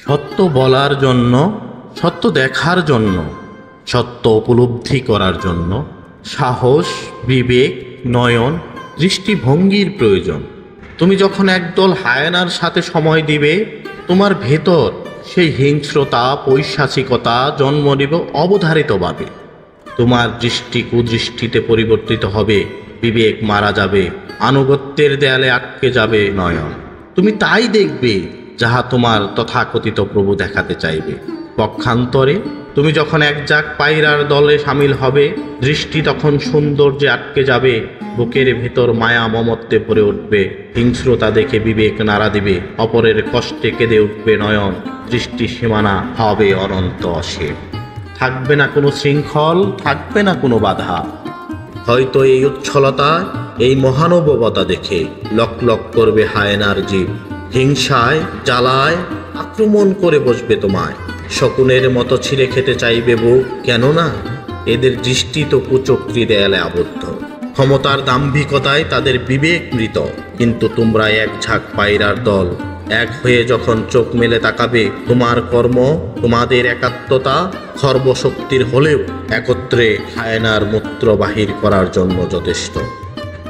সত্য বলার জন্য, সত্য দেখার জন্য, সত্য উপলব্ধি করার জন্য সাহস, বিবেক, নয়ন, দৃষ্টিভঙ্গির প্রয়োজন। তুমি যখন একদল হায়েনার সাথে সময় দিবে, তোমার ভেতর সেই হিংস্রতা, পৈশাচিকতা জন্ম নিবে অবধারিতভাবে। তোমার দৃষ্টি কুদৃষ্টিতে পরিবর্তিত হবে, বিবেক মারা যাবে, আনুগত্যের দেয়ালে আটকে যাবে নয়ন। তুমি তাই দেখবে যাহা তোমার তথাকথিত প্রভু দেখাতে চাইবে। পক্ষান্তরে তুমি যখন একজাক পায়রার দলে সামিল হবে, দৃষ্টি তখন সৌন্দর্যে আটকে যাবে, বুকের ভেতর মায়া মমত্বে ভরে উঠবে, হিংস্রতা দেখে বিবেক নাড়া দিবে, অপরের কষ্টে কেঁদে উঠবে নয়ন, দৃষ্টি সীমানা হবে অনন্ত অসীম। থাকবে না কোনো শৃঙ্খল, থাকবে না কোনো বাধা। হয়তো এই উচ্ছলতা, এই মহানুভবতা দেখে লক লক করবে হায়েনার জীব, হিংসায় জ্বালায় আক্রমণ করে বসবে তোমায়, শকুনের মতো ছিঁড়ে খেতে চাইবে বুক। কেননা এদের দৃষ্টি তো কুচক্রী দেয়ালে আবদ্ধ, ক্ষমতার দাম্ভিকতায় তাদের বিবেক মৃত। কিন্তু তোমরা এক ঝাঁক পায়রার দল, এক হয়ে যখন চোখ মেলে তাকাবে, তোমার কর্ম, তোমাদের একাত্মতা খর্বশক্তির হলেও একত্রে হায়েনার মূত্র বাহির করার জন্য যথেষ্ট।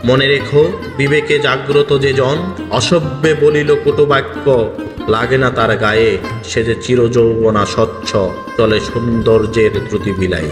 মনে রেখো, বিবেকে জাগ্রত যে জন অসভ্যে বলিল কটুবাক্য, লাগে না তার গায়ে, সে যে চিরযৌবনা স্বচ্ছ, চলে সৌন্দর্যের দ্রুতি বিলাই।